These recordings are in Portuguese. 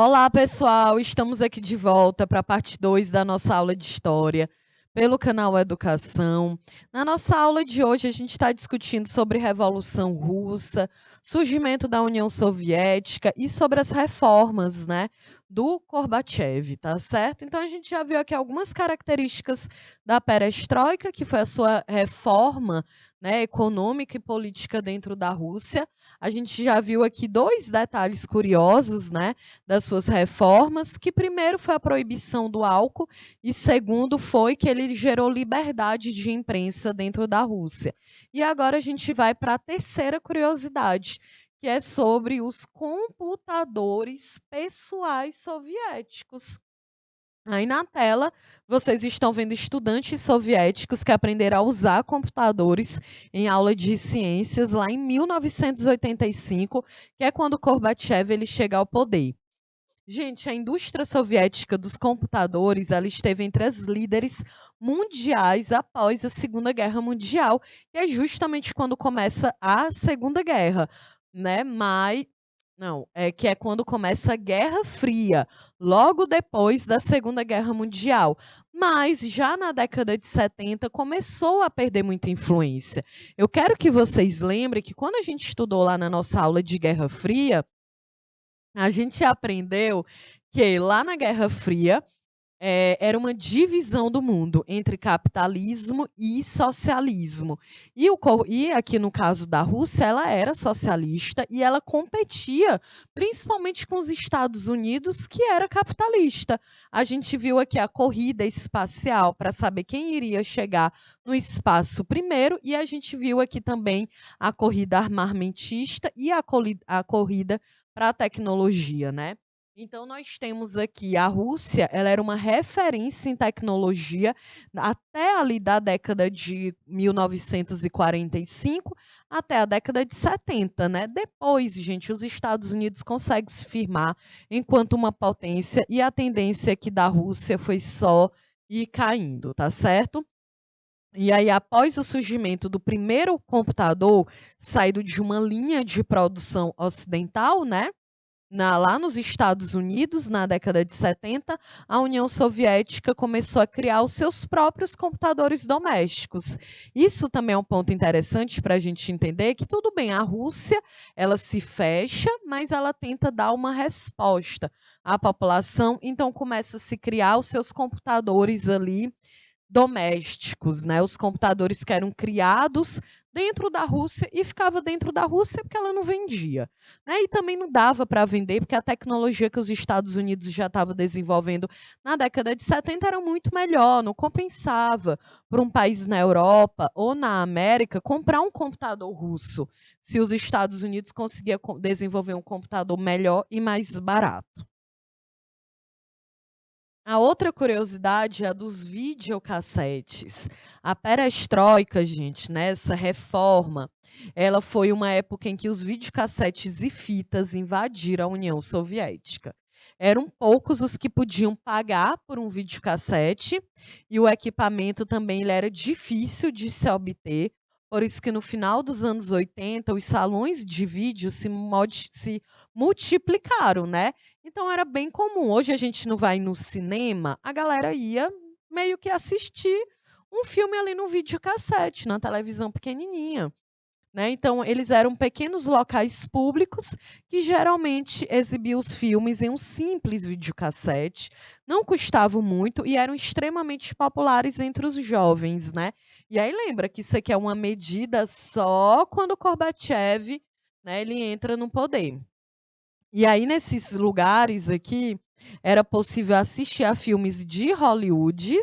Olá, pessoal! Estamos aqui de volta para a parte 2 da nossa aula de História, pelo canal Educação. Na nossa aula de hoje, a gente está discutindo sobre Revolução Russa, surgimento da União Soviética e sobre as reformas, né, do Gorbachev, tá certo? Então, a gente já viu aqui algumas características da perestroika, que foi a sua reforma, né, econômica e política dentro da Rússia. A gente já viu aqui dois detalhes curiosos, né, das suas reformas, que primeiro foi a proibição do álcool e segundo foi que ele gerou liberdade de imprensa dentro da Rússia. E agora a gente vai para a terceira curiosidade, que é sobre os computadores pessoais soviéticos. Aí na tela, vocês estão vendo estudantes soviéticos que aprenderam a usar computadores em aula de ciências lá em 1985, que é quando Gorbachev ele chega ao poder. Gente, a indústria soviética dos computadores, ela esteve entre as líderes mundiais após a Segunda Guerra Mundial, e é justamente quando começa a Segunda Guerra, né? Mas não, é que é quando começa a Guerra Fria, logo depois da Segunda Guerra Mundial. Mas já na década de 70 começou a perder muita influência. Eu quero que vocês lembrem que quando a gente estudou lá na nossa aula de Guerra Fria, a gente aprendeu que lá na Guerra Fria, era uma divisão do mundo entre capitalismo e socialismo. E aqui no caso da Rússia, ela era socialista e ela competia principalmente com os Estados Unidos, que era capitalista. A gente viu aqui a corrida espacial para saber quem iria chegar no espaço primeiro, e a gente viu aqui também a corrida armamentista e a corrida para a tecnologia, né? Então, nós temos aqui a Rússia, ela era uma referência em tecnologia até ali da década de 1945 até a década de 70, né? Depois, gente, os Estados Unidos conseguem se firmar enquanto uma potência e a tendência aqui da Rússia foi só ir caindo, tá certo? E aí, após o surgimento do primeiro computador, saído de uma linha de produção ocidental, né? Lá nos Estados Unidos, na década de 70, a União Soviética começou a criar os seus próprios computadores domésticos. Isso também é um ponto interessante para a gente entender que tudo bem, a Rússia ela se fecha, mas ela tenta dar uma resposta à população, então começa a se criar os seus computadores ali domésticos, né? Os computadores que eram criados dentro da Rússia e ficava dentro da Rússia porque ela não vendia, né? E também não dava para vender porque a tecnologia que os Estados Unidos já estavam desenvolvendo na década de 70 era muito melhor, não compensava para um país na Europa ou na América comprar um computador russo, se os Estados Unidos conseguiam desenvolver um computador melhor e mais barato. A outra curiosidade é a dos videocassetes. A perestroika, gente, né, essa reforma, ela foi uma época em que os videocassetes e fitas invadiram a União Soviética. Eram poucos os que podiam pagar por um videocassete e o equipamento também ele era difícil de se obter, por isso que no final dos anos 80 os salões de vídeo se multiplicaram, né? Então era bem comum. Hoje a gente não vai no cinema, a galera ia meio que assistir um filme ali no videocassete, na televisão pequenininha, né? Então eles eram pequenos locais públicos que geralmente exibiam os filmes em um simples videocassete, não custavam muito e eram extremamente populares entre os jovens, né? E aí lembra que isso aqui é uma medida só quando Gorbachev, né, ele entra no poder. E aí, nesses lugares aqui, era possível assistir a filmes de Hollywood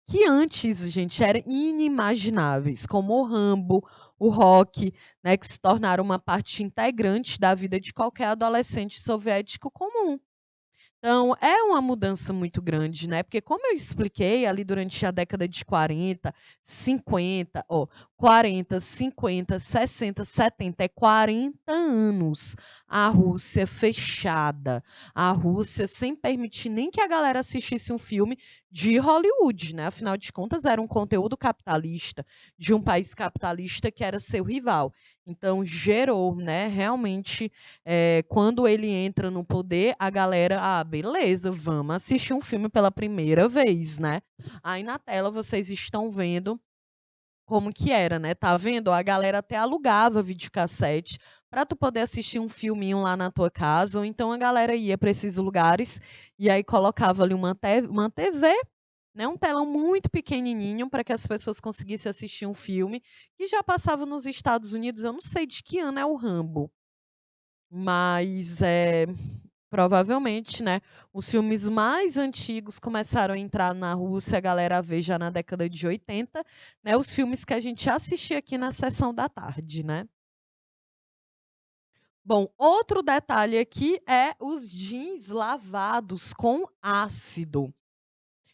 que antes, gente, eram inimagináveis, como o Rambo, o Rock, né, que se tornaram uma parte integrante da vida de qualquer adolescente soviético comum. Então, é uma mudança muito grande, né? Porque, como eu expliquei ali durante a década de 40, 50, ó, 40, 50, 60, 70, é 40 anos a Rússia fechada, a Rússia sem permitir nem que a galera assistisse um filme de Hollywood, né? Afinal de contas, era um conteúdo capitalista de um país capitalista que era seu rival. Então, gerou, né? Realmente, quando ele entra no poder, a galera, beleza, vamos assistir um filme pela primeira vez, né? Aí na tela vocês estão vendo como que era, né? Tá vendo? A galera até alugava videocassete para tu poder assistir um filminho lá na tua casa, ou então a galera ia para esses lugares e aí colocava ali uma TV, né, um telão muito pequenininho para que as pessoas conseguissem assistir um filme que já passava nos Estados Unidos. Eu não sei de que ano é o Rambo, mas provavelmente, né, os filmes mais antigos começaram a entrar na Rússia, a galera vê já na década de 80, né, os filmes que a gente assistia aqui na sessão da tarde, né. Bom, outro detalhe aqui é os jeans lavados com ácido.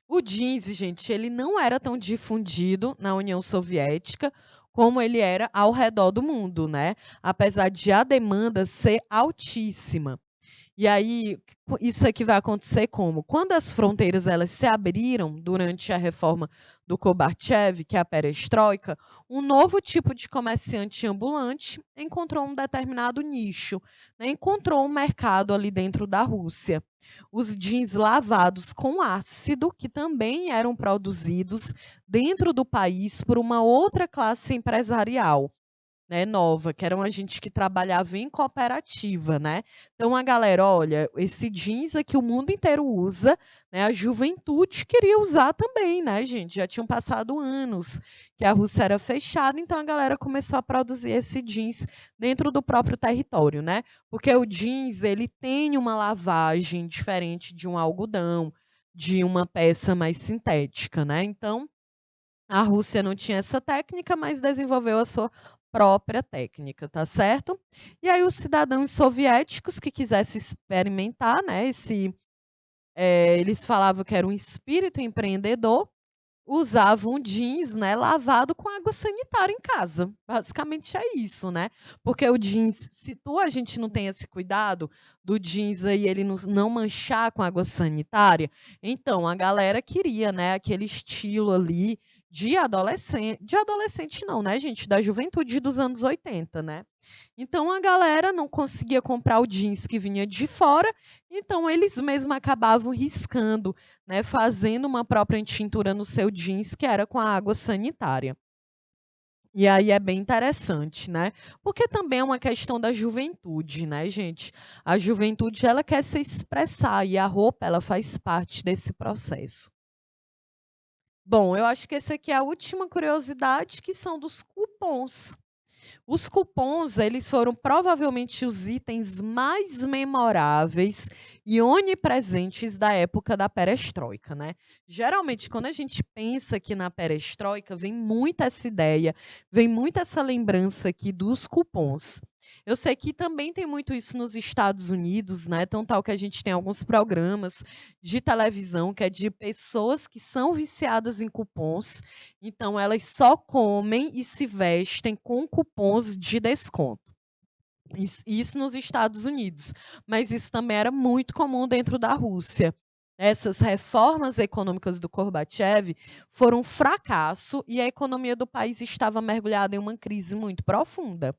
O jeans, gente, ele não era tão difundido na União Soviética como ele era ao redor do mundo, né, apesar de a demanda ser altíssima. E aí, isso aqui vai acontecer como? Quando as fronteiras elas se abriram durante a reforma do Gorbachev, que é a perestroika, um novo tipo de comerciante ambulante encontrou um determinado nicho, né? Encontrou um mercado ali dentro da Rússia. Os jeans lavados com ácido, que também eram produzidos dentro do país por uma outra classe empresarial, né, nova, que era uma gente que trabalhava em cooperativa, né. Então a galera: "Olha, esse jeans aqui o mundo inteiro usa", né, a juventude queria usar também, né, gente, já tinham passado anos que a Rússia era fechada, então a galera começou a produzir esse jeans dentro do próprio território, né. Porque o jeans ele tem uma lavagem diferente de um algodão, de uma peça mais sintética, né, então a Rússia não tinha essa técnica, mas desenvolveu a sua própria técnica, tá certo? E aí os cidadãos soviéticos que quisessem experimentar, né, eles falavam que era um espírito empreendedor, usavam jeans, né, lavado com água sanitária em casa. Basicamente é isso, né? Porque o jeans, se a gente não tem esse cuidado do jeans aí ele não manchar com água sanitária, então a galera queria, né, aquele estilo ali de adolescente não, né, gente, da juventude dos anos 80, né? Então a galera não conseguia comprar o jeans que vinha de fora, então eles mesmos acabavam riscando, né, fazendo uma própria tintura no seu jeans, que era com a água sanitária. E aí é bem interessante, né, porque também é uma questão da juventude, né, gente. A juventude ela quer se expressar e a roupa ela faz parte desse processo. Bom, eu acho que essa aqui é a última curiosidade, que são dos cupons. Os cupons, eles foram provavelmente os itens mais memoráveis e onipresentes da época da perestroika, né. Geralmente, quando a gente pensa aqui na perestroika, vem muito essa ideia, vem muito essa lembrança aqui dos cupons. Eu sei que também tem muito isso nos Estados Unidos, né, tão tal que a gente tem alguns programas de televisão que é de pessoas que são viciadas em cupons, então elas só comem e se vestem com cupons de desconto. Isso nos Estados Unidos, mas isso também era muito comum dentro da Rússia. Essas reformas econômicas do Gorbachev foram um fracasso e a economia do país estava mergulhada em uma crise muito profunda.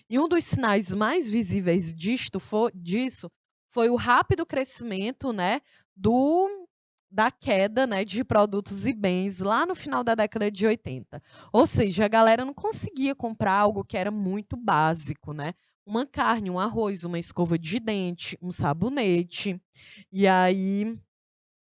E um dos sinais mais visíveis disso foi o rápido crescimento, né, do da queda, né, de produtos e bens lá no final da década de 80. Ou seja, a galera não conseguia comprar algo que era muito básico, né, uma carne, um arroz, uma escova de dente, um sabonete. E aí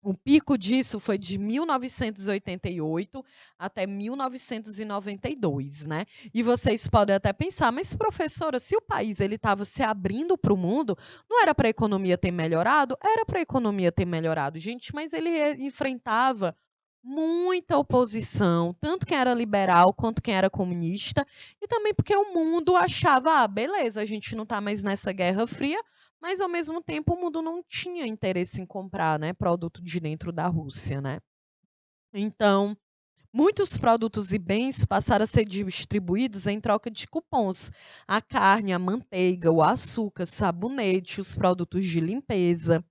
o pico disso foi de 1988 até 1992, né. E vocês podem até pensar: "Mas professora, se o país ele estava se abrindo para o mundo, não era para a economia ter melhorado?" Era para a economia ter melhorado, gente, mas ele enfrentava muita oposição, tanto quem era liberal quanto quem era comunista, e também porque o mundo achava: "Ah, beleza, a gente não está mais nessa guerra fria", mas ao mesmo tempo o mundo não tinha interesse em comprar, né, produto de dentro da Rússia, né. Então, Muitos produtos e bens passaram a ser distribuídos em troca de cupons. A carne, a manteiga, o açúcar, sabonete, os produtos de limpeza.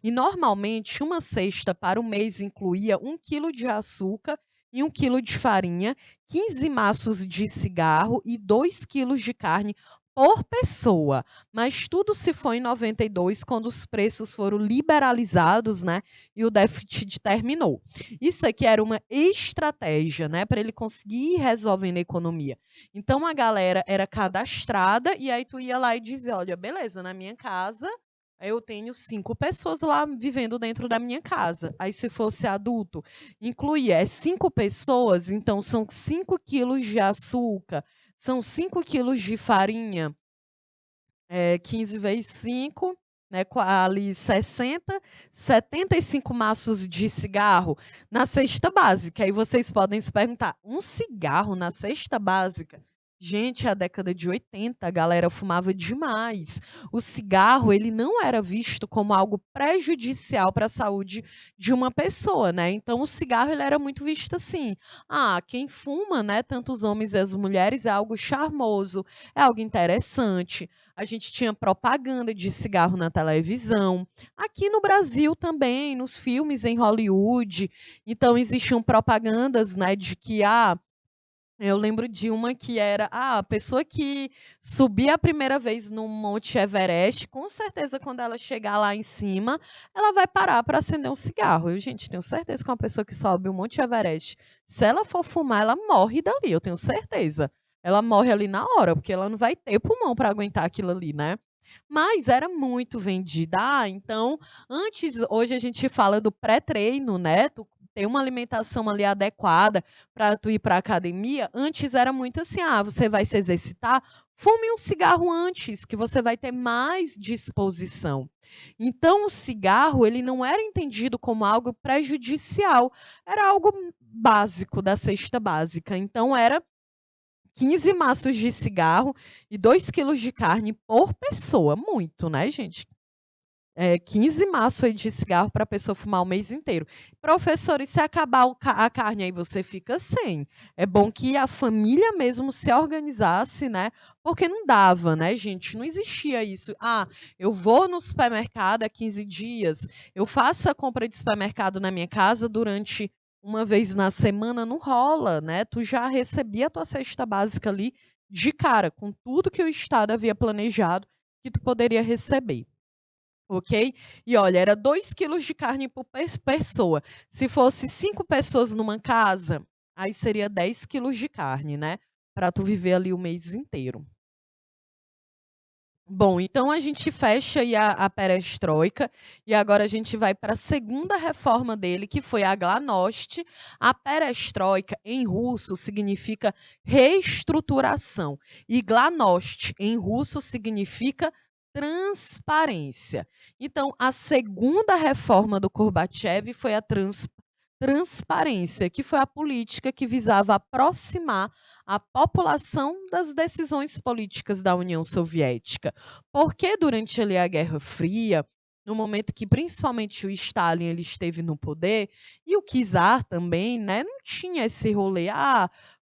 E normalmente uma cesta para o mês incluía 1 quilo de açúcar e 1 quilo de farinha, 15 maços de cigarro e 2 quilos de carne por pessoa. Mas tudo se foi em 92, quando os preços foram liberalizados, né? E o déficit terminou. Isso aqui era uma estratégia, né, para ele conseguir ir resolvendo a economia. Então a galera era cadastrada e aí tu ia lá e dizia, olha, beleza, na minha casa eu tenho 5 pessoas lá vivendo dentro da minha casa. Aí se fosse adulto, incluía 5 pessoas, então são 5 quilos de açúcar, são 5 quilos de farinha, 15 vezes 5, né, ali 60, 75 maços de cigarro na cesta básica. Aí vocês podem se perguntar, um cigarro na cesta básica? Gente, a década de 80, a galera fumava demais. O cigarro, ele não era visto como algo prejudicial para a saúde de uma pessoa, né? Então, o cigarro, ele era muito visto assim. Ah, quem fuma, né, tanto os homens e as mulheres, é algo charmoso, é algo interessante. A gente tinha propaganda de cigarro na televisão. Aqui no Brasil também, nos filmes em Hollywood. Então, existiam propagandas, né, de que, eu lembro de uma que era, a pessoa que subir a primeira vez no Monte Everest, com certeza quando ela chegar lá em cima, ela vai parar para acender um cigarro. Eu, gente, tenho certeza que uma pessoa que sobe o Monte Everest, se ela for fumar, ela morre dali, eu tenho certeza. Ela morre ali na hora, porque ela não vai ter pulmão para aguentar aquilo ali, né? Mas era muito vendida. Então, hoje a gente fala do pré-treino, né? Tu ter uma alimentação ali adequada para tu ir para a academia. Antes era muito assim: você vai se exercitar, fume um cigarro antes, que você vai ter mais disposição. Então, o cigarro, ele não era entendido como algo prejudicial, era algo básico da cesta básica. Então, era 15 maços de cigarro e 2 quilos de carne por pessoa. Muito, né, gente? 15 maços aí de cigarro para a pessoa fumar o mês inteiro. Professor, e se acabar a carne aí você fica sem? É bom que a família mesmo se organizasse, né? Porque não dava, né, gente? Não existia isso. Eu vou no supermercado há 15 dias, eu faço a compra de supermercado na minha casa durante uma vez na semana, não rola, né? Tu já recebia a tua cesta básica ali de cara, com tudo que o Estado havia planejado que tu poderia receber. Ok? E olha, era 2 quilos de carne por pessoa. Se fosse 5 pessoas numa casa, aí seria 10 quilos de carne, né? Para tu viver ali o mês inteiro. Bom, então a gente fecha aí a perestroika e agora a gente vai para a segunda reforma dele, que foi a glasnost. A perestroika, em russo, significa reestruturação e glasnost, em russo, significa transparência. Então, a segunda reforma do Gorbachev foi a transparência, que foi a política que visava aproximar a população das decisões políticas da União Soviética. Porque durante ali a Guerra Fria, no momento que principalmente o Stalin ele esteve no poder, e o Czar também, né, não tinha esse rolê,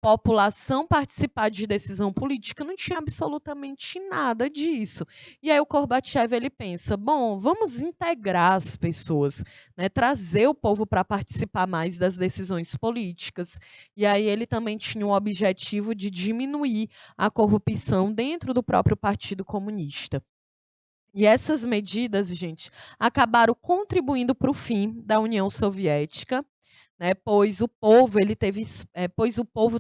população participar de decisão política, não tinha absolutamente nada disso. E aí o Gorbachev ele pensa, bom, vamos integrar as pessoas, né, trazer o povo para participar mais das decisões políticas. E aí ele também tinha o objetivo de diminuir a corrupção dentro do próprio Partido Comunista. E essas medidas, gente, acabaram contribuindo para o fim da União Soviética, né, pois o povo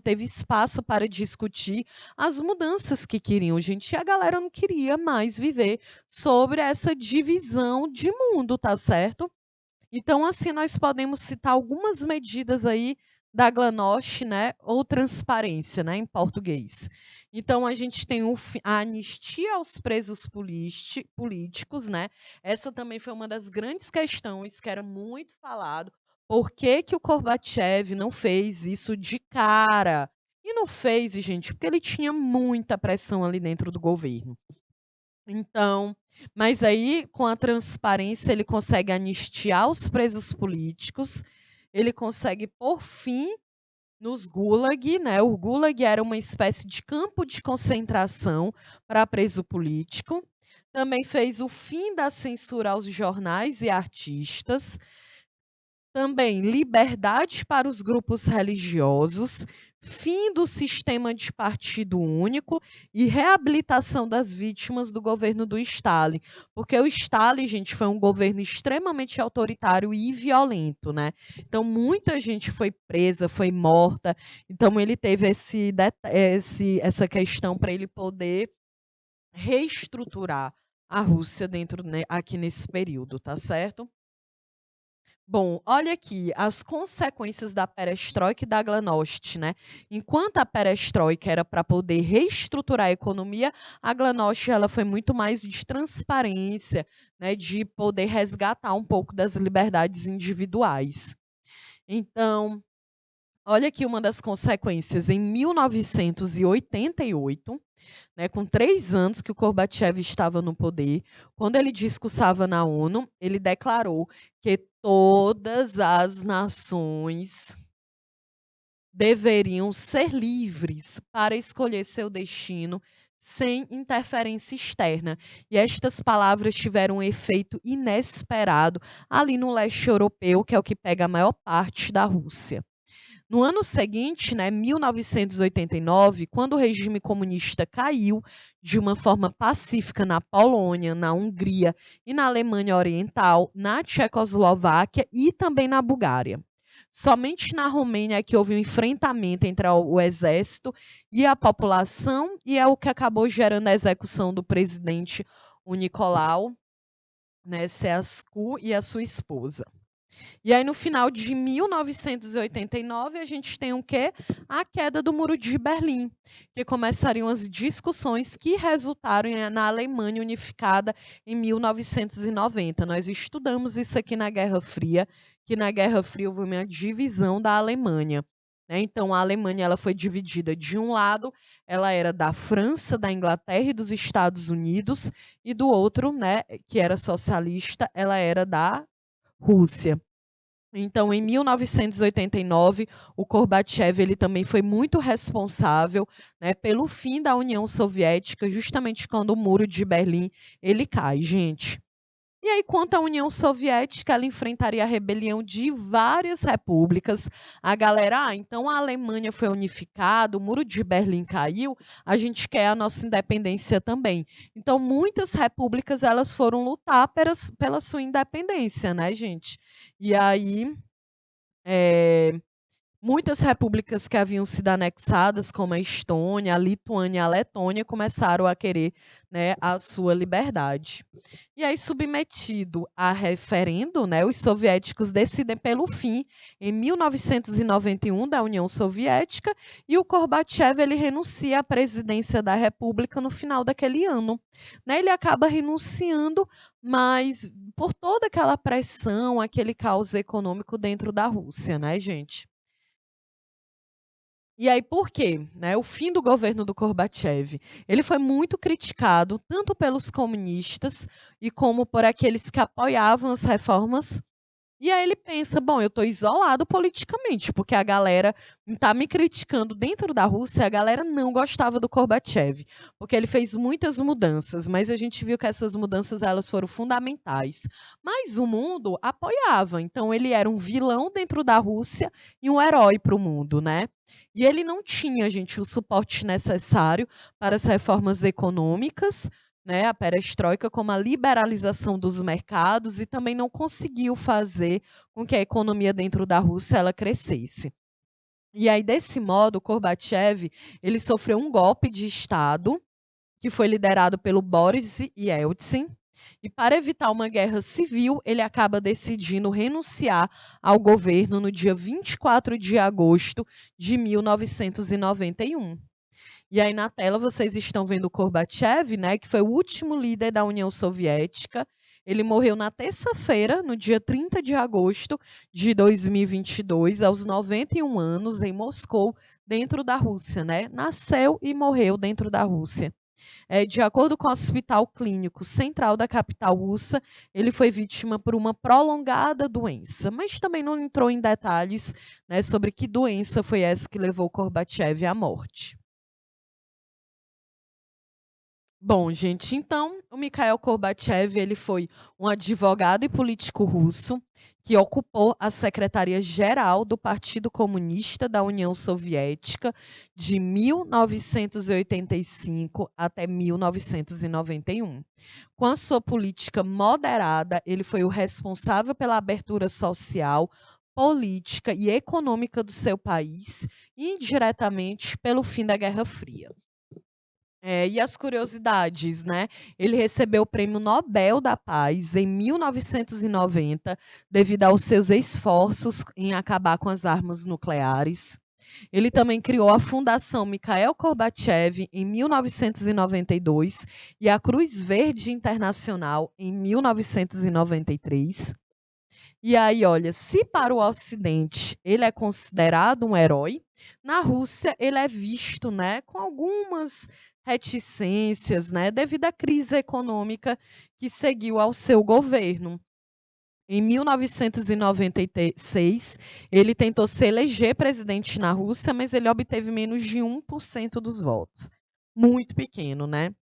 teve espaço para discutir as mudanças que queriam, gente, e a galera não queria mais viver sobre essa divisão de mundo, tá certo? Então, assim, nós podemos citar algumas medidas aí da glasnost, né, ou transparência, né, em português. Então, a gente tem a anistia aos presos políticos, né? Essa também foi uma das grandes questões que era muito falado. Por que que o Gorbachev não fez isso de cara? E não fez, gente, porque ele tinha muita pressão ali dentro do governo. Então, mas aí, com a transparência, ele consegue anistiar os presos políticos, ele consegue, por fim, nos Gulag, né? O Gulag era uma espécie de campo de concentração para preso político. Também fez o fim da censura aos jornais e artistas. Também liberdade para os grupos religiosos, fim do sistema de partido único e reabilitação das vítimas do governo do Stalin. Porque o Stalin, gente, foi um governo extremamente autoritário e violento, né? Então, muita gente foi presa, foi morta. Então, ele teve essa questão para ele poder reestruturar a Rússia dentro, né, aqui nesse período, tá certo? Bom, olha aqui as consequências da perestroika e da glasnost, né? Enquanto a perestroika era para poder reestruturar a economia, a glasnost ela foi muito mais de transparência, né, de poder resgatar um pouco das liberdades individuais. Então, olha aqui uma das consequências. Em 1988, né, com 3 anos que o Gorbachev estava no poder, quando ele discursava na ONU, ele declarou que todas as nações deveriam ser livres para escolher seu destino sem interferência externa. E estas palavras tiveram um efeito inesperado ali no leste europeu, que é o que pega a maior parte da Rússia. No ano seguinte, né, 1989, quando o regime comunista caiu de uma forma pacífica na Polônia, na Hungria e na Alemanha Oriental, na Tchecoslováquia e também na Bulgária. Somente na Romênia é que houve um enfrentamento entre o exército e a população, e é o que acabou gerando a execução do presidente o Nicolau, né, Ceausescu e a sua esposa. E aí, no final de 1989, a gente tem o quê? A queda do Muro de Berlim, que começariam as discussões que resultaram na Alemanha unificada em 1990. Nós estudamos isso aqui na Guerra Fria, que na Guerra Fria houve uma divisão da Alemanha. Né? Então, a Alemanha ela foi dividida de um lado, ela era da França, da Inglaterra e dos Estados Unidos, e do outro, né, que era socialista, ela era da Rússia. Então, em 1989, o Gorbachev ele também foi muito responsável, né, pelo fim da União Soviética, justamente quando o Muro de Berlim ele cai, gente. E aí, quanto à União Soviética, ela enfrentaria a rebelião de várias repúblicas. A galera, então a Alemanha foi unificada, o Muro de Berlim caiu, a gente quer a nossa independência também. Então, muitas repúblicas elas foram lutar pela sua independência, né, gente? E aí, muitas repúblicas que haviam sido anexadas, como a Estônia, a Lituânia e a Letônia, começaram a querer, né, a sua liberdade. E aí, submetido a referendo, né, os soviéticos decidem pelo fim, em 1991, da União Soviética, e o Gorbachev ele renuncia à presidência da República no final daquele ano. Né, ele acaba renunciando, mas por toda aquela pressão, aquele caos econômico dentro da Rússia, né, gente? E aí, por quê? Né, o fim do governo do Gorbachev, ele foi muito criticado tanto pelos comunistas e como por aqueles que apoiavam as reformas. E aí ele pensa, bom, eu estou isolado politicamente, porque a galera está me criticando dentro da Rússia, a galera não gostava do Gorbachev, porque ele fez muitas mudanças, mas a gente viu que essas mudanças elas foram fundamentais. Mas o mundo apoiava, então ele era um vilão dentro da Rússia e um herói para o mundo, né? E ele não tinha, gente, o suporte necessário para as reformas econômicas, né, a perestroika, como a liberalização dos mercados, e também não conseguiu fazer com que a economia dentro da Rússia ela crescesse. E aí, desse modo, o Gorbachev ele sofreu um golpe de Estado, que foi liderado pelo Boris Yeltsin, e para evitar uma guerra civil, ele acaba decidindo renunciar ao governo no dia 24 de agosto de 1991. E aí na tela vocês estão vendo o Gorbachev, né, que foi o último líder da União Soviética. Ele morreu na terça-feira, no dia 30 de agosto de 2022, aos 91 anos, em Moscou, dentro da Rússia, né? Nasceu e morreu dentro da Rússia. De acordo com o Hospital Clínico Central da capital russa, ele foi vítima por uma prolongada doença, mas também não entrou em detalhes, né, sobre que doença foi essa que levou Gorbachev à morte. Bom, gente, então, o Mikhail Gorbachev, ele foi um advogado e político russo que ocupou a secretaria-geral do Partido Comunista da União Soviética de 1985 até 1991. Com a sua política moderada, ele foi o responsável pela abertura social, política e econômica do seu país e, indiretamente, pelo fim da Guerra Fria. E as curiosidades, né? Ele recebeu o Prêmio Nobel da Paz em 1990, devido aos seus esforços em acabar com as armas nucleares. Ele também criou a Fundação Mikhail Gorbachev em 1992 e a Cruz Verde Internacional em 1993. E aí, olha, se para o Ocidente ele é considerado um herói, na Rússia ele é visto, né, com algumas reticências, né, devido à crise econômica que seguiu ao seu governo. Em 1996, ele tentou se eleger presidente na Rússia, mas ele obteve menos de 1% dos votos. Muito pequeno, né?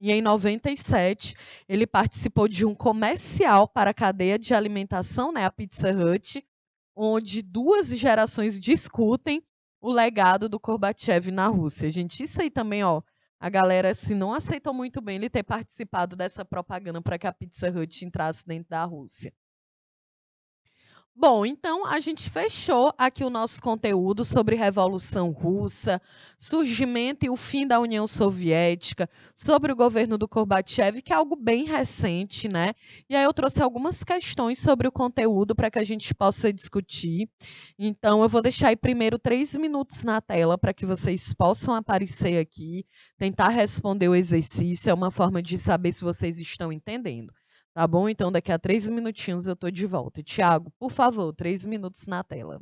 E em 97, ele participou de um comercial para a cadeia de alimentação, né, a Pizza Hut, onde duas gerações discutem o legado do Gorbachev na Rússia. Gente, isso aí também, ó, a galera se não aceitou muito bem ele ter participado dessa propaganda para que a Pizza Hut entrasse dentro da Rússia. Bom, então a gente fechou aqui o nosso conteúdo sobre Revolução Russa, surgimento e o fim da União Soviética, sobre o governo do Gorbachev, que é algo bem recente, né? E aí eu trouxe algumas questões sobre o conteúdo para que a gente possa discutir. Então eu vou deixar aí primeiro 3 minutos na tela para que vocês possam aparecer aqui, tentar responder o exercício, é uma forma de saber se vocês estão entendendo. Tá bom? Então, daqui a 3 minutinhos eu tô de volta. Tiago, por favor, 3 minutos na tela.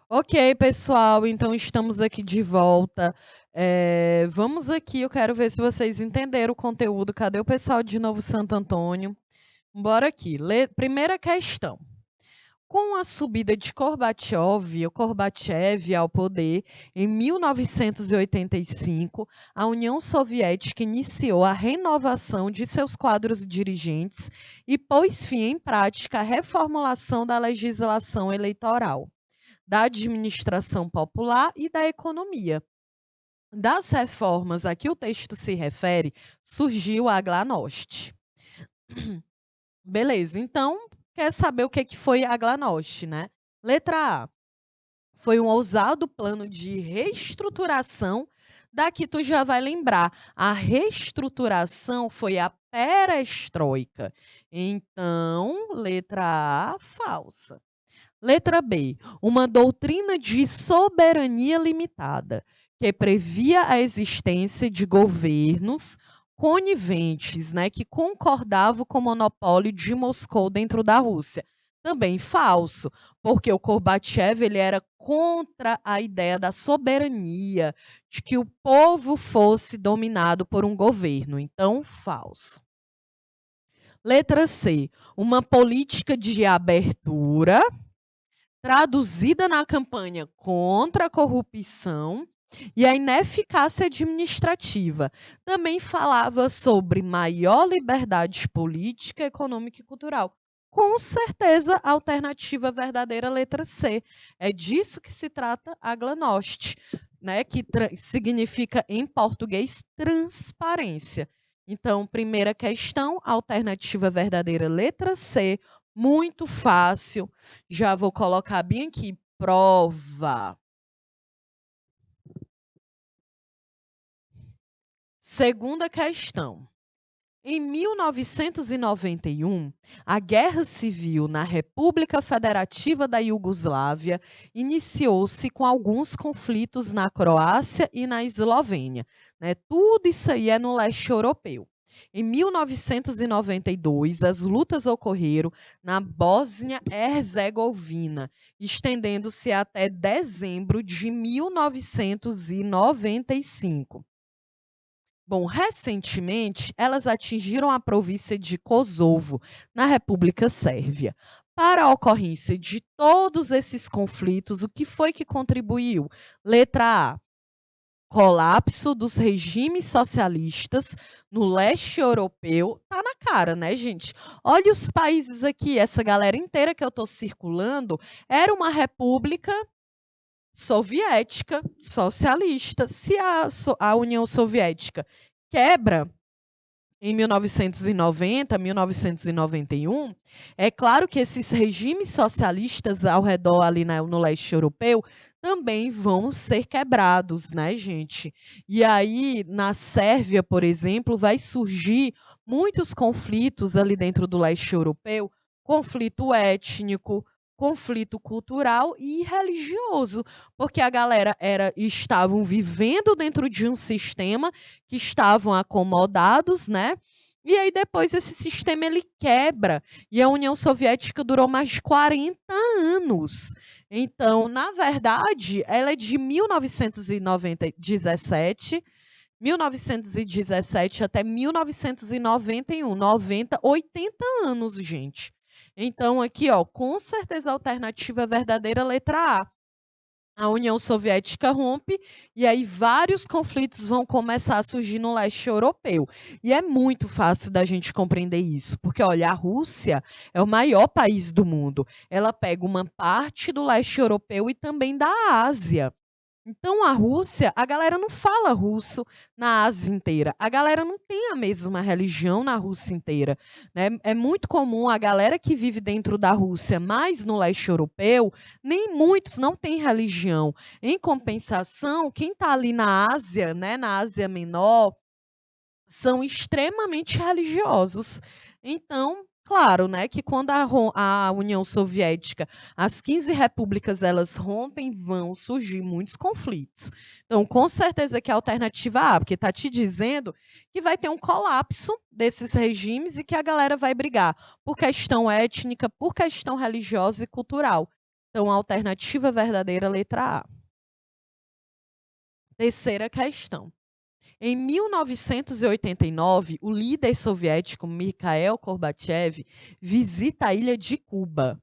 Ok, pessoal, então estamos aqui de volta. Vamos aqui, eu quero ver se vocês entenderam o conteúdo. Cadê o pessoal de Novo Santo Antônio? Bora aqui. Primeira questão. Com a subida de Gorbachev ao poder em 1985, a União Soviética iniciou a renovação de seus quadros dirigentes e pôs fim em prática à reformulação da legislação eleitoral, da administração popular e da economia. Das reformas a que o texto se refere, surgiu a Glasnost. Beleza, então quer saber o que foi a Glasnost, né? Letra A. Foi um ousado plano de reestruturação. Daqui tu já vai lembrar, a reestruturação foi a perestroika. Então, letra A, falsa. Letra B, uma doutrina de soberania limitada, que previa a existência de governos coniventes, né, que concordavam com o monopólio de Moscou dentro da Rússia. Também falso, porque o Gorbachev ele era contra a ideia da soberania, de que o povo fosse dominado por um governo. Então, falso. Letra C, uma política de abertura traduzida na campanha contra a corrupção e a ineficácia administrativa. Também falava sobre maior liberdade política, econômica e cultural. Com certeza, a alternativa verdadeira, letra C. É disso que se trata a Glasnost, né, que significa em português transparência. Então, primeira questão, alternativa verdadeira, letra C, muito fácil. Já vou colocar bem aqui, prova. Segunda questão. Em 1991, a Guerra Civil na República Federativa da Iugoslávia iniciou-se com alguns conflitos na Croácia e na Eslovênia, né? Tudo isso aí é no leste europeu. Em 1992, as lutas ocorreram na Bósnia-Herzegovina, estendendo-se até dezembro de 1995. Bom, recentemente, elas atingiram a província de Kosovo, na República Sérvia. Para a ocorrência de todos esses conflitos, o que foi que contribuiu? Letra A, colapso dos regimes socialistas no leste europeu. Tá na cara, né, gente? Olha os países aqui, essa galera inteira que eu estou circulando era uma república soviética, socialista. Se a União Soviética quebra em 1990, 1991, é claro que esses regimes socialistas ao redor ali no leste europeu também vão ser quebrados, né, gente? E aí, na Sérvia, por exemplo, vai surgir muitos conflitos ali dentro do leste europeu, conflito étnico, conflito cultural e religioso, porque a galera estavam vivendo dentro de um sistema que estavam acomodados, né? E aí depois esse sistema ele quebra e a União Soviética durou mais de 40 anos. Então, na verdade, ela é de 1917 até 1991, 90, 80 anos, gente. Então, aqui, ó, com certeza a alternativa verdadeira, letra A. A União Soviética rompe e aí vários conflitos vão começar a surgir no leste europeu. E é muito fácil da gente compreender isso, porque olha, a Rússia é o maior país do mundo. Ela pega uma parte do leste europeu e também da Ásia. Então, a Rússia, a galera não fala russo na Ásia inteira. A galera não tem a mesma religião na Rússia inteira, né? É muito comum a galera que vive dentro da Rússia, mas no leste europeu, nem muitos não têm religião. Em compensação, quem está ali na Ásia, né, na Ásia Menor, são extremamente religiosos. Então, claro, né, que quando a União Soviética, as 15 repúblicas, elas rompem, vão surgir muitos conflitos. Então, com certeza que a alternativa A, porque está te dizendo que vai ter um colapso desses regimes e que a galera vai brigar por questão étnica, por questão religiosa e cultural. Então, a alternativa verdadeira, letra A. Terceira questão. Em 1989, o líder soviético Mikhail Gorbachev visita a ilha de Cuba.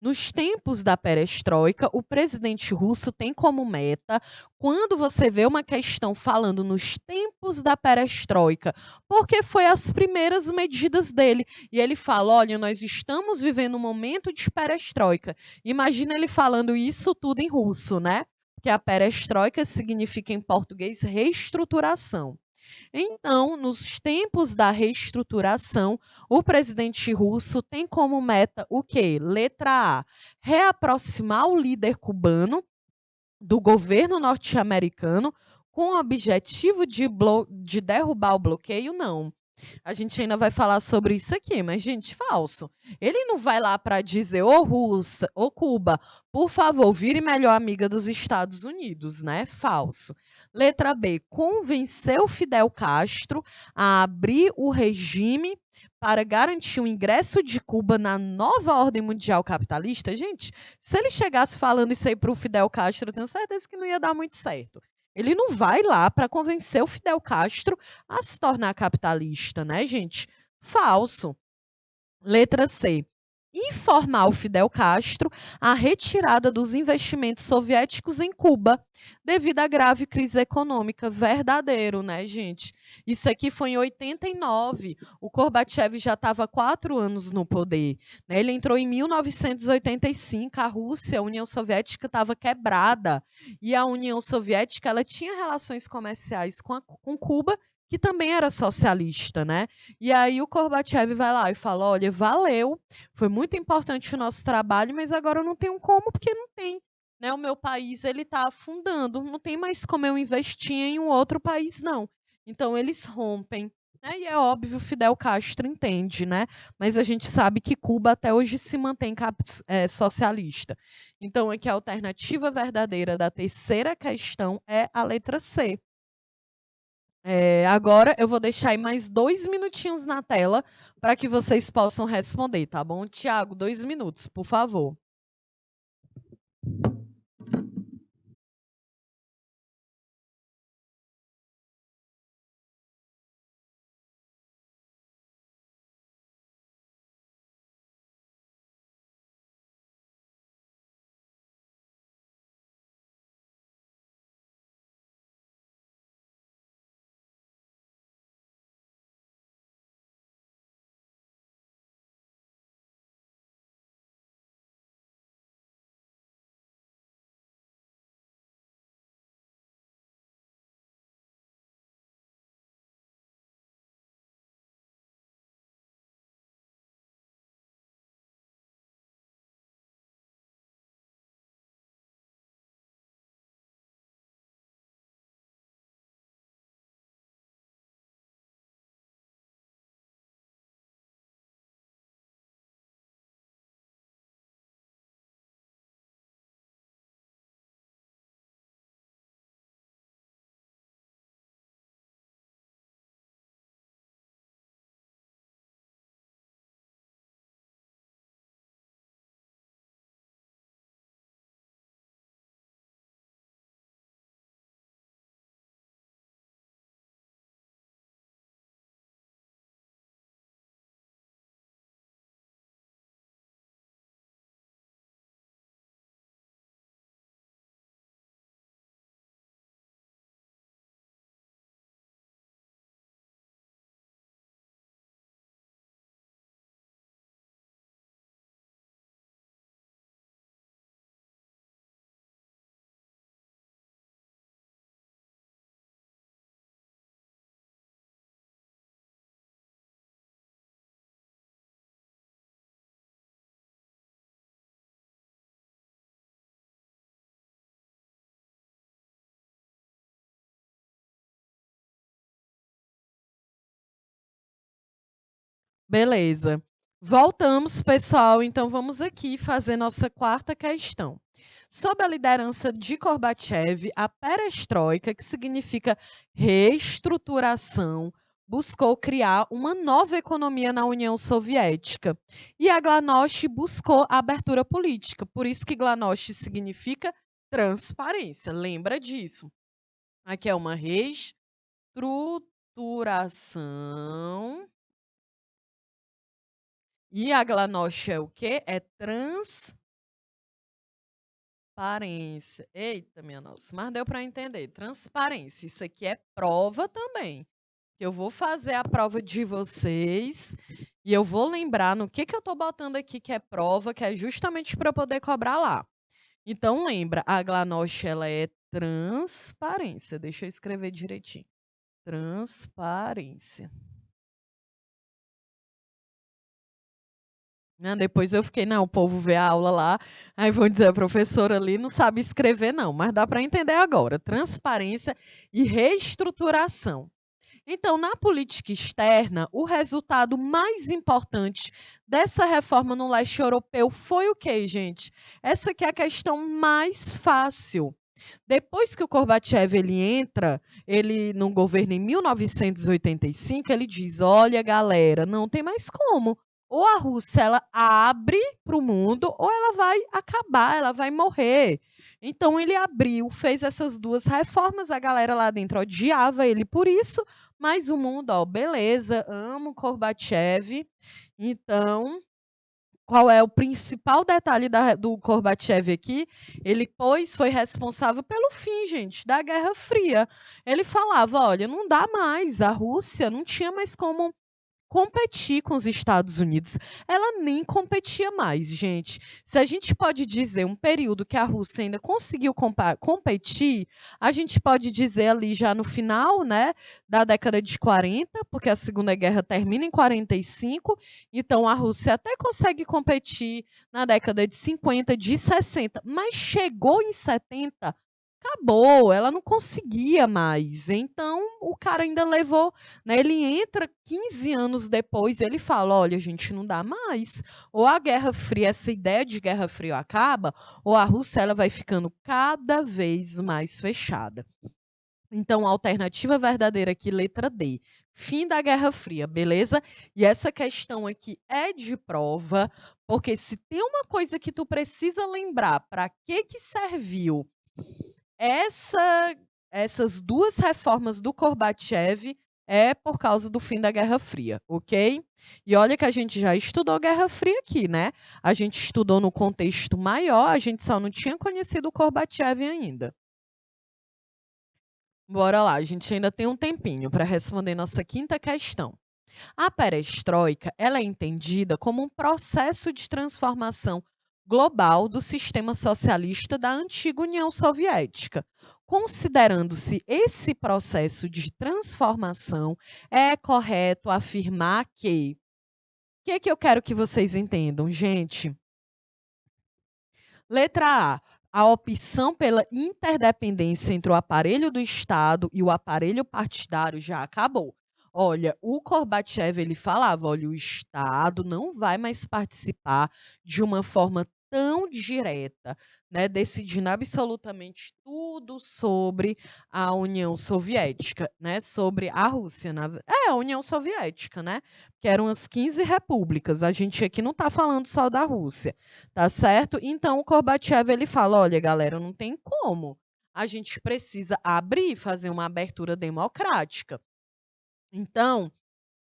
Nos tempos da perestroika, o presidente russo tem como meta, quando você vê uma questão falando nos tempos da perestroika, porque foi as primeiras medidas dele, e ele fala, olha, nós estamos vivendo um momento de perestroika. Imagina ele falando isso tudo em russo, né? Porque a perestroika significa em português reestruturação. Então, nos tempos da reestruturação, o presidente russo tem como meta o quê? Letra A, reaproximar o líder cubano do governo norte-americano com o objetivo de derrubar o bloqueio? Não. A gente ainda vai falar sobre isso aqui, mas, gente, falso. Ele não vai lá para dizer, ô Rússia, ô Cuba, por favor, vire melhor amiga dos Estados Unidos, né? Falso. Letra B, convenceu Fidel Castro a abrir o regime para garantir o ingresso de Cuba na nova ordem mundial capitalista. Gente, se ele chegasse falando isso aí para o Fidel Castro, eu tenho certeza que não ia dar muito certo. Ele não vai lá para convencer o Fidel Castro a se tornar capitalista, né, gente? Falso. Letra C. Informar o Fidel Castro a retirada dos investimentos soviéticos em Cuba, devido à grave crise econômica. Verdadeiro, né, gente? Isso aqui foi em 89. O Gorbachev já estava há 4 anos no poder, né? Ele entrou em 1985. A Rússia, a União Soviética, estava quebrada. E a União Soviética ela tinha relações comerciais com Cuba, que também era socialista, né? E aí o Gorbachev vai lá e fala, olha, valeu, foi muito importante o nosso trabalho, mas agora eu não tenho como, porque não tem, né? O meu país ele está afundando, não tem mais como eu investir em um outro país, não. Então eles rompem, né? E é óbvio, Fidel Castro entende, né? Mas a gente sabe que Cuba até hoje se mantém socialista. Então aqui a alternativa verdadeira da terceira questão é a letra C. Agora eu vou deixar aí mais 2 minutinhos na tela para que vocês possam responder, tá bom? Tiago, 2 minutos, por favor. Beleza. Voltamos, pessoal. Então vamos aqui fazer nossa quarta questão. Sob a liderança de Gorbachev, a perestroika, que significa reestruturação, buscou criar uma nova economia na União Soviética. E a Glasnost buscou a abertura política. Por isso que Glasnost significa transparência. Lembra disso. Aqui é uma reestruturação. E a Glasnost é o quê? É transparência. Eita, minha nossa, mas deu para entender. Transparência. Isso aqui é prova também. Eu vou fazer a prova de vocês e eu vou lembrar no que eu estou botando aqui que é prova, que é justamente para eu poder cobrar lá. Então, lembra, a Glasnost ela é transparência. Deixa eu escrever direitinho. Transparência. Depois eu fiquei, não, o povo vê a aula lá, aí vão dizer, a professora ali não sabe escrever não, mas dá para entender agora. Transparência e reestruturação. Então, na política externa, o resultado mais importante dessa reforma no leste europeu foi o quê, gente? Essa que é a questão mais fácil. Depois que o Gorbachev ele entra, ele no governo em 1985, ele diz: "Olha, galera, não tem mais como. Ou a Rússia ela abre para o mundo, ou ela vai acabar, ela vai morrer". Então ele abriu, fez essas duas reformas, a galera lá dentro odiava ele por isso, mas o mundo, ó, beleza, amo Gorbachev. Então, qual é o principal detalhe do Gorbachev aqui? Ele, pois, foi responsável pelo fim, gente, da Guerra Fria. Ele falava: olha, não dá mais, a Rússia não tinha mais como competir com os Estados Unidos. Ela nem competia mais, gente. Se a gente pode dizer um período que a Rússia ainda conseguiu competir, a gente pode dizer ali já no final, né, da década de 40, porque a Segunda Guerra termina em 45, então a Rússia até consegue competir na década de 50, de 60, mas chegou em 70, acabou, ela não conseguia mais. Então, o cara ainda levou, né, ele entra 15 anos depois, ele fala: "Olha, gente, não dá mais. Ou a Guerra Fria, essa ideia de Guerra Fria acaba, ou a Rússia ela vai ficando cada vez mais fechada". Então, a alternativa verdadeira aqui, letra D. Fim da Guerra Fria, beleza? E essa questão aqui é de prova, porque se tem uma coisa que tu precisa lembrar, para que serviu essa essas 2 reformas do Gorbachev é por causa do fim da Guerra Fria, ok? E olha que a gente já estudou Guerra Fria aqui, né? A gente estudou no contexto maior, a gente só não tinha conhecido o Gorbachev ainda. Bora lá, a gente ainda tem um tempinho para responder nossa quinta questão. A perestroika, ela é entendida como um processo de transformação global do sistema socialista da antiga União Soviética. Considerando-se esse processo de transformação, é correto afirmar que. O que eu quero que vocês entendam, gente? Letra A. A opção pela interdependência entre o aparelho do Estado e o aparelho partidário já acabou. Olha, o Gorbachev ele falava, olha, o Estado não vai mais participar de uma forma tão direta, né, decidindo absolutamente tudo sobre a União Soviética, né, sobre a Rússia, a União Soviética, né, que eram as 15 repúblicas. A gente aqui não está falando só da Rússia. Tá certo? Então o Gorbachev ele fala: "Olha, galera, não tem como. A gente precisa abrir, fazer uma abertura democrática". Então,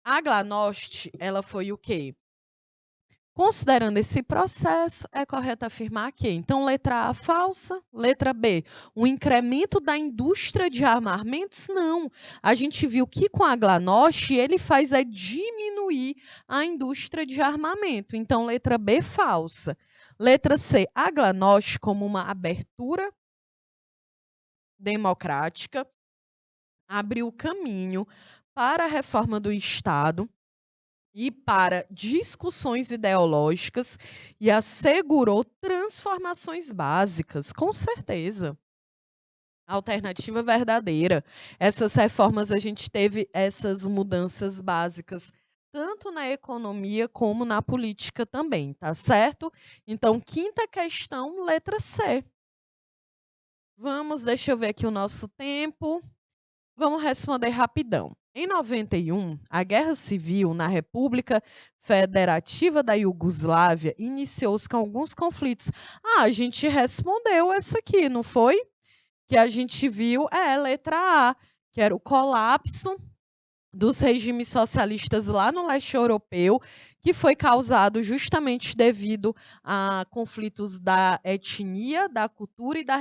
a Glasnost, ela foi o quê? Considerando esse processo, é correto afirmar que, então, letra A, falsa. Letra B, o incremento da indústria de armamentos? Não. A gente viu que com a Glasnost, ele faz é diminuir a indústria de armamento. Então, letra B, falsa. Letra C, a Glasnost como uma abertura democrática abriu o caminho para a reforma do Estado e para discussões ideológicas e assegurou transformações básicas, com certeza. Alternativa verdadeira. Essas reformas a gente teve essas mudanças básicas tanto na economia como na política também, tá certo? Então, quinta questão, letra C. Vamos, deixa eu ver aqui o nosso tempo. Vamos responder rapidão. Em 91, a Guerra Civil na República Federativa da Iugoslávia iniciou-se com alguns conflitos. Ah, a gente respondeu essa aqui, não foi? Que a gente viu, letra A, que era o colapso dos regimes socialistas lá no leste europeu, que foi causado justamente devido a conflitos da etnia, da cultura e da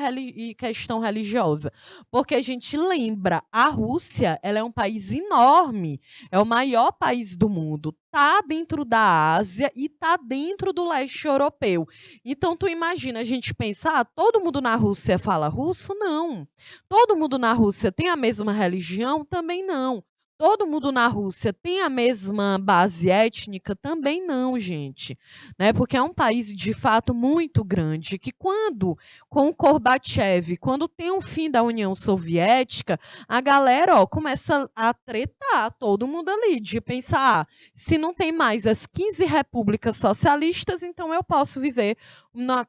questão religiosa. Porque a gente lembra, a Rússia, ela é um país enorme, é o maior país do mundo, está dentro da Ásia e está dentro do leste europeu. Então tu imagina, a gente pensa, todo mundo na Rússia fala russo? Não. Todo mundo na Rússia tem a mesma religião? Também não. Todo mundo na Rússia tem a mesma base étnica? Também não, gente, né? Porque é um país de fato muito grande que com o Gorbachev, quando tem o fim da União Soviética, a galera, começa a tretar todo mundo ali, de pensar, se não tem mais as 15 repúblicas socialistas, então eu posso viver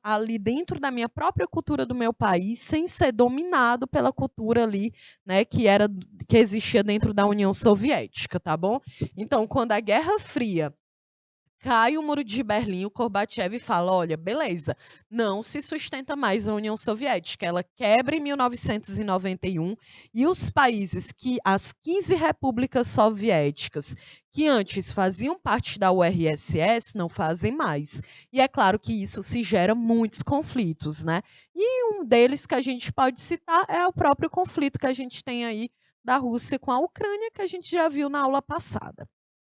ali dentro da minha própria cultura do meu país, sem ser dominado pela cultura ali, né, que existia dentro da União Soviética, tá bom? Então, quando a Guerra Fria cai o Muro de Berlim, o Gorbachev fala, olha, beleza, não se sustenta mais a União Soviética, ela quebra em 1991 e os países as 15 repúblicas soviéticas, que antes faziam parte da URSS, não fazem mais. E é claro que isso se gera muitos conflitos, né? E um deles que a gente pode citar é o próprio conflito que a gente tem aí da Rússia com a Ucrânia, que a gente já viu na aula passada.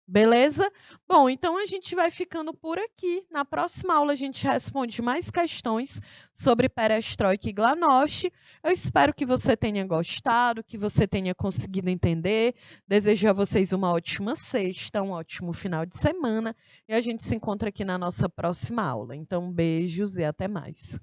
Beleza? Bom, então a gente vai ficando por aqui. Na próxima aula a gente responde mais questões sobre perestroika e glavnost. Eu espero que você tenha gostado, que você tenha conseguido entender. Desejo a vocês uma ótima sexta, um ótimo final de semana e a gente se encontra aqui na nossa próxima aula. Então, beijos e até mais.